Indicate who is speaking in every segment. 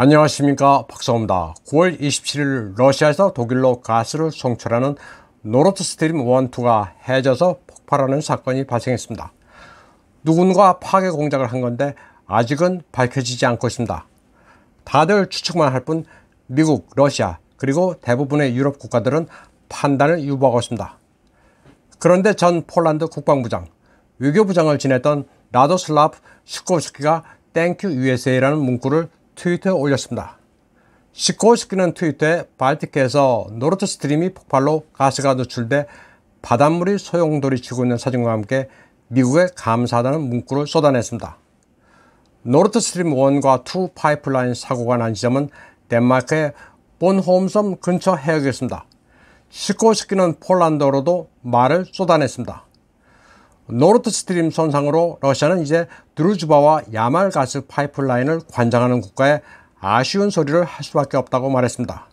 Speaker 1: 안녕하십니까, 박성호입니다. 9월 27일 러시아에서 독일로 가스를 송출하는 노르드스트림 1, 2가 해져서 폭발하는 사건이 발생했습니다. 누군가 파괴 공작을 한 건데 아직은 밝혀지지 않고 있습니다. 다들 추측만 할 뿐 미국, 러시아 그리고 대부분의 유럽 국가들은 판단을 유보하고 있습니다. 그런데 전 폴란드 국방부장, 외교부장을 지냈던 라도슬라프 시코스키가 땡큐 USA라는 문구를 트위터에 올렸습니다. 시코스키는 트위터에 발티크에서 노르드스트림이 폭발로 가스가 노출돼 바닷물이 소용돌이치고 있는 사진과 함께 미국에 감사하다는 문구를 쏟아냈습니다. 노르드스트림 1과 2 파이프라인 사고가 난 지점은 덴마크의 본홈섬 근처 해역이었습니다. 시코스키는 폴란드어로도 말을 쏟아냈습니다. 노르드스트림 손상으로 러시아는 이제 드루즈바와 야말 가스 파이프라인을 관장하는 국가에 아쉬운 소리를 할 수밖에 없다고 말했습니다.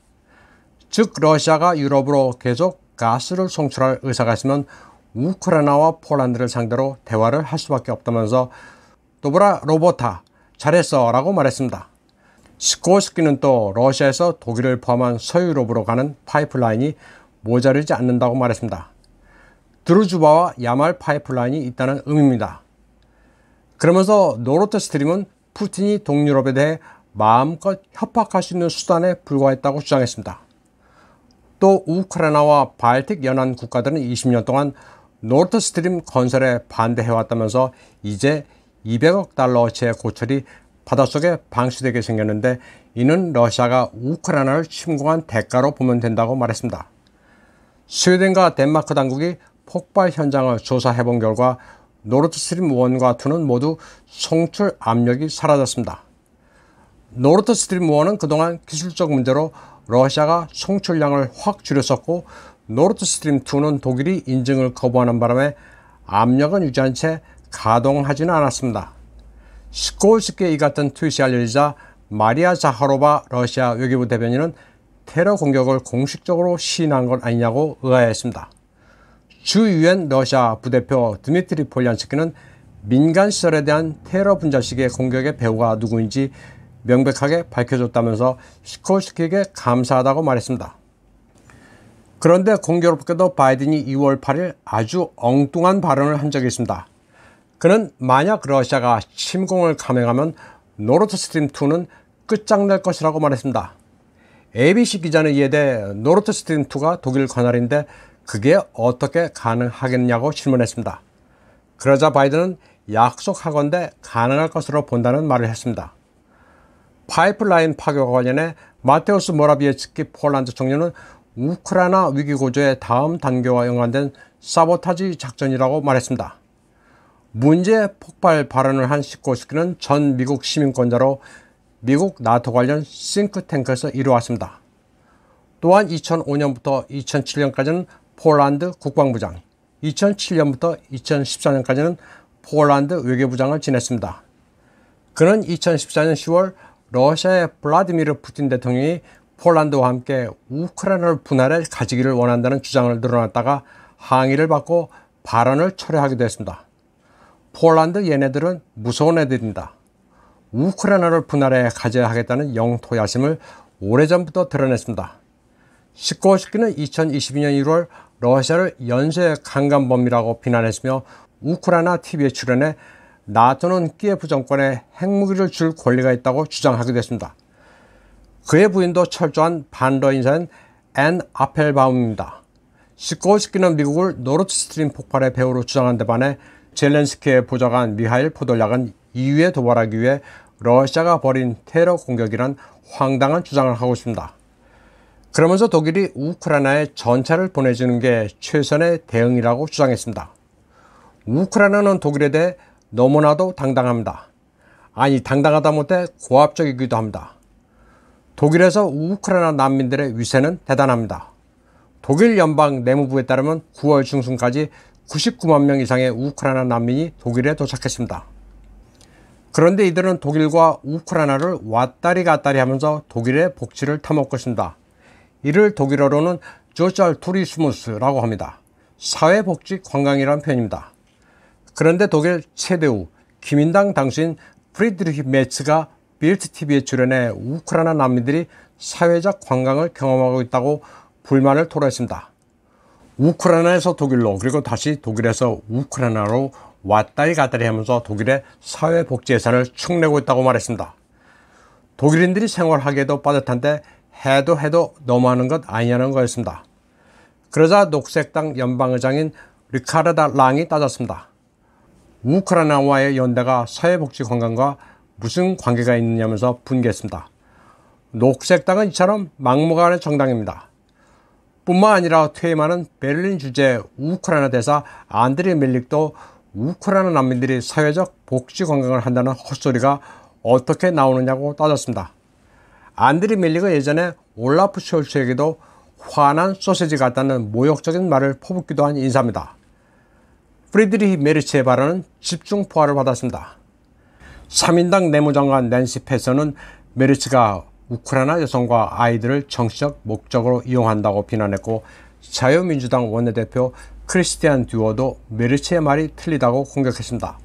Speaker 1: 즉 러시아가 유럽으로 계속 가스를 송출할 의사가 있으면 우크라이나와 폴란드를 상대로 대화를 할 수밖에 없다면서 도브라 로보타, 잘했어 라고 말했습니다. 시코스키는 또 러시아에서 독일을 포함한 서유럽으로 가는 파이프라인이 모자르지 않는다고 말했습니다. 드루즈바와 야말 파이프라인이 있다는 의미입니다. 그러면서 노르드스트림은 푸틴이 동유럽에 대해 마음껏 협박할 수 있는 수단에 불과했다고 주장했습니다. 또 우크라이나와 발틱 연안 국가들은 20년 동안 노르드스트림 건설에 반대해왔다면서 이제 200억 달러어치의 고철이 바닷속에 방치되게 생겼는데 이는 러시아가 우크라이나를 침공한 대가로 보면 된다고 말했습니다. 스웨덴과 덴마크 당국이 폭발 현장을 조사해본 결과 노르드스트림 1과 2는 모두 송출 압력이 사라졌습니다. 노르드스트림 1은 그동안 기술적 문제로 러시아가 송출량을 확 줄였었고 노르드스트림 2는 독일이 인증을 거부하는 바람에 압력은 유지한 채 가동하지는 않았습니다. 시코스키의 이 같은 트윗이 알려지자 마리아 자하로바 러시아 외교부 대변인은 테러 공격을 공식적으로 시인한 것 아니냐고 의아해했습니다. 주 유엔 러시아 부대표 드미트리 폴리안스키는 민간 시설에 대한 테러 분자식의 공격의 배후가 누구인지 명백하게 밝혀줬다면서 시코스키에게 감사하다고 말했습니다. 그런데 공교롭게도 바이든이 2월 8일 아주 엉뚱한 발언을 한 적이 있습니다. 그는 만약 러시아가 침공을 감행하면 노르드스트림2는 끝장날 것이라고 말했습니다. ABC 기자는 이에 대해 노르드스트림2가 독일 관할인데 그게 어떻게 가능하겠냐고 질문했습니다. 그러자 바이든은 약속하건대 가능할 것으로 본다는 말을 했습니다. 파이프라인 파괴와 관련해 마테우스 모라비에츠키 폴란드 총리는 우크라이나 위기 구조의 다음 단계와 연관된 사보타지 작전이라고 말했습니다. 문제 폭발 발언을 한 시코스키는 전 미국 시민권자로 미국 나토 관련 싱크탱크에서 일해왔습니다. 또한 2005년부터 2007년까지는 폴란드 국방부장, 2007년부터 2014년까지는 폴란드 외교부장을 지냈습니다. 그는 2014년 10월 러시아의 블라디미르 푸틴 대통령이 폴란드와 함께 우크라이나를 분할해 가지기를 원한다는 주장을 늘어놨다가 항의를 받고 발언을 철회하기도 했습니다. 폴란드 얘네들은 무서운 애들입니다. 우크라이나를 분할해 가져야 하겠다는 영토 야심을 오래전부터 드러냈습니다. 시코스키는 2022년 1월 러시아를 연쇄 강간범이라고 비난했으며 우크라이나 TV에 출연해 나토는 키예프 정권에 핵무기를 줄 권리가 있다고 주장하기도 했습니다. 그의 부인도 철저한 반러 인사인 앤 아펠바움입니다. 시코스키는 미국을 노르드스트림 폭발의 배후로 주장한 데 반해 젤렌스키의 보좌관 미하일 포돌락은 EU에 도발하기 위해 러시아가 벌인 테러 공격이란 황당한 주장을 하고 있습니다. 그러면서 독일이 우크라이나에 전차를 보내주는 게 최선의 대응이라고 주장했습니다. 우크라이나는 독일에 대해 너무나도 당당합니다. 아니 당당하다 못해 고압적이기도 합니다. 독일에서 우크라이나 난민들의 위세는 대단합니다. 독일 연방 내무부에 따르면 9월 중순까지 99만 명 이상의 우크라이나 난민이 독일에 도착했습니다. 그런데 이들은 독일과 우크라이나를 왔다리 갔다리 하면서 독일의 복지를 타먹고 있습니다. 이를 독일어로는 조셜 투리스무스라고 합니다. 사회복지 관광이라는 표현입니다. 그런데 독일 최대우 기민당 당수인 프리드리히 메츠가 빌트 TV에 출연해 우크라이나 난민들이 사회적 관광을 경험하고 있다고 불만을 토로했습니다. 우크라이나에서 독일로 그리고 다시 독일에서 우크라이나로 왔다리 갔다리 하면서 독일의 사회복지 예산을 축내고 있다고 말했습니다. 독일인들이 생활하기에도 빠듯한데 해도 너무하는 것 아니냐는 거였습니다. 그러자 녹색당 연방의장인 리카르다 랑이 따졌습니다. 우크라이나와의 연대가 사회복지 관광과 무슨 관계가 있느냐면서 분개했습니다. 녹색당은 이처럼 막무가내 정당입니다. 뿐만 아니라 퇴임하는 베를린 주재 우크라이나 대사 안드리 멜릭도 우크라이나 난민들이 사회적 복지 관광을 한다는 헛소리가 어떻게 나오느냐고 따졌습니다. 안드리 멜릭은 예전에 올라프 숄츠에게도 화난 소세지 같다는 모욕적인 말을 퍼붓기도 한 인사입니다. 프리드리히 메르츠의 발언은 집중 포화를 받았습니다. 3인당 내무장관 낸시 패서는 메르츠가 우크라이나 여성과 아이들을 정치적 목적으로 이용한다고 비난했고, 자유민주당 원내대표 크리스티안 듀어도 메르츠의 말이 틀리다고 공격했습니다.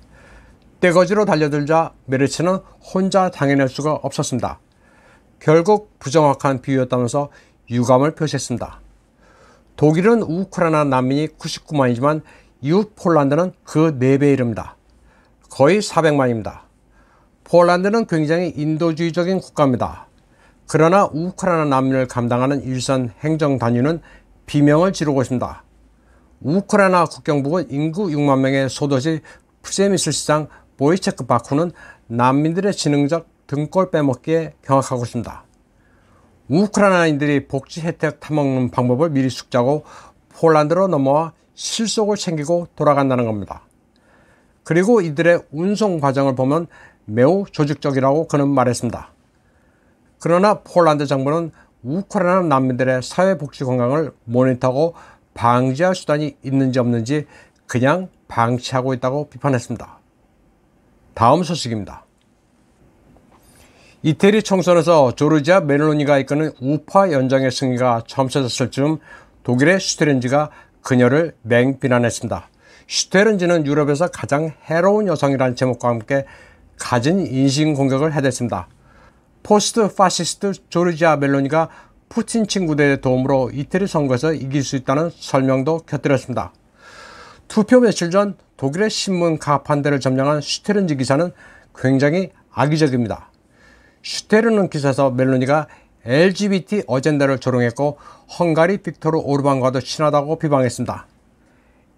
Speaker 1: 떼거지로 달려들자 메르츠는 혼자 당해낼 수가 없었습니다. 결국 부정확한 비유였다면서 유감을 표시했습니다. 독일은 우크라이나 난민이 99만이지만 이웃 폴란드는 그 4배 이릅니다. 거의 400만입니다. 폴란드는 굉장히 인도주의적인 국가입니다. 그러나 우크라이나 난민을 감당하는 일선 행정 단위는 비명을 지르고 있습니다. 우크라이나 국경부근 인구 6만 명의 소도시 프제미슬시장 보이체크 바쿠는 난민들의 지능적 등골 빼먹기에 경악하고 있습니다. 우크라이나인들이 복지 혜택 타먹는 방법을 미리 숙지하고 폴란드로 넘어와 실속을 챙기고 돌아간다는 겁니다. 그리고 이들의 운송 과정을 보면 매우 조직적이라고 그는 말했습니다. 그러나 폴란드 정부는 우크라이나 난민들의 사회복지 건강을 모니터하고 방지할 수단이 있는지 없는지 그냥 방치하고 있다고 비판했습니다. 다음 소식입니다. 이태리 총선에서 조르지아 멜로니가 이끄는 우파 연정의 승리가 점쳐졌을 즈음 독일의 슈테른지가 그녀를 맹비난했습니다. 슈테른지는 유럽에서 가장 해로운 여성이라는 제목과 함께 가진 인신공격을 해댔습니다. 포스트 파시스트 조르지아 멜로니가 푸틴 친구들의 도움으로 이태리 선거에서 이길 수 있다는 설명도 곁들였습니다. 투표 며칠 전 독일의 신문 가판대를 점령한 슈테른지 기사는 굉장히 악의적입니다. 슈테르는 기사에서 멜로니가 LGBT 어젠다를 조롱했고 헝가리 빅토르 오르반과도 친하다고 비방했습니다.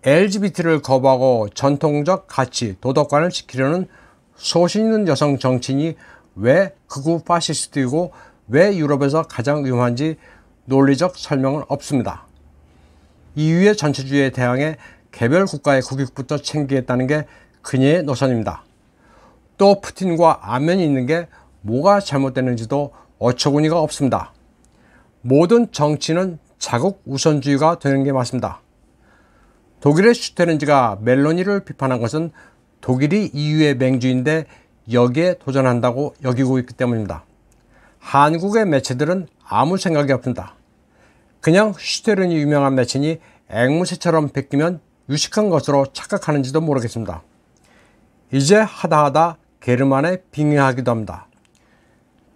Speaker 1: LGBT를 거부하고 전통적 가치, 도덕관을 지키려는 소신 있는 여성 정치인이 왜 극우 파시스트이고 왜 유럽에서 가장 위험한지 논리적 설명은 없습니다. EU의 전체주의에 대항해 개별 국가의 국익부터 챙기겠다는 게 그녀의 노선입니다. 또 푸틴과 안면이 있는 게 뭐가 잘못됐는지도 어처구니가 없습니다. 모든 정치는 자국 우선주의가 되는 게 맞습니다. 독일의 슈테른지가 멜로니를 비판한 것은 독일이 EU의 맹주인데 여기에 도전한다고 여기고 있기 때문입니다. 한국의 매체들은 아무 생각이 없습니다. 그냥 슈테른이 유명한 매체니 앵무새처럼 베끼면 유식한 것으로 착각하는지도 모르겠습니다. 이제 하다하다 게르만에 빙의하기도 합니다.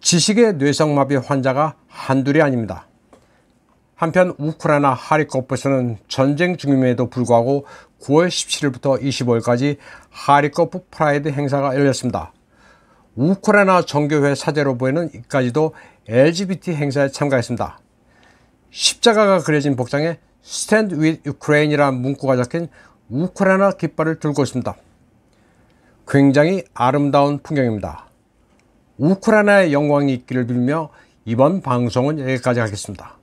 Speaker 1: 지식의 뇌성마비 환자가 한둘이 아닙니다. 한편 우크라이나 하리코프에서는 전쟁 중임에도 불구하고 9월 17일부터 25일까지 하리코프 프라이드 행사가 열렸습니다. 우크라이나 정교회 사제로 보이는 이까지도 LGBT 행사에 참가했습니다. 십자가가 그려진 복장에 Stand with Ukraine이라는 문구가 적힌 우크라이나 깃발을 들고 있습니다. 굉장히 아름다운 풍경입니다. 우크라이나의 영광이 있기를 빌며 이번 방송은 여기까지 하겠습니다.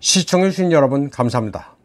Speaker 1: 시청해주신 여러분 감사합니다.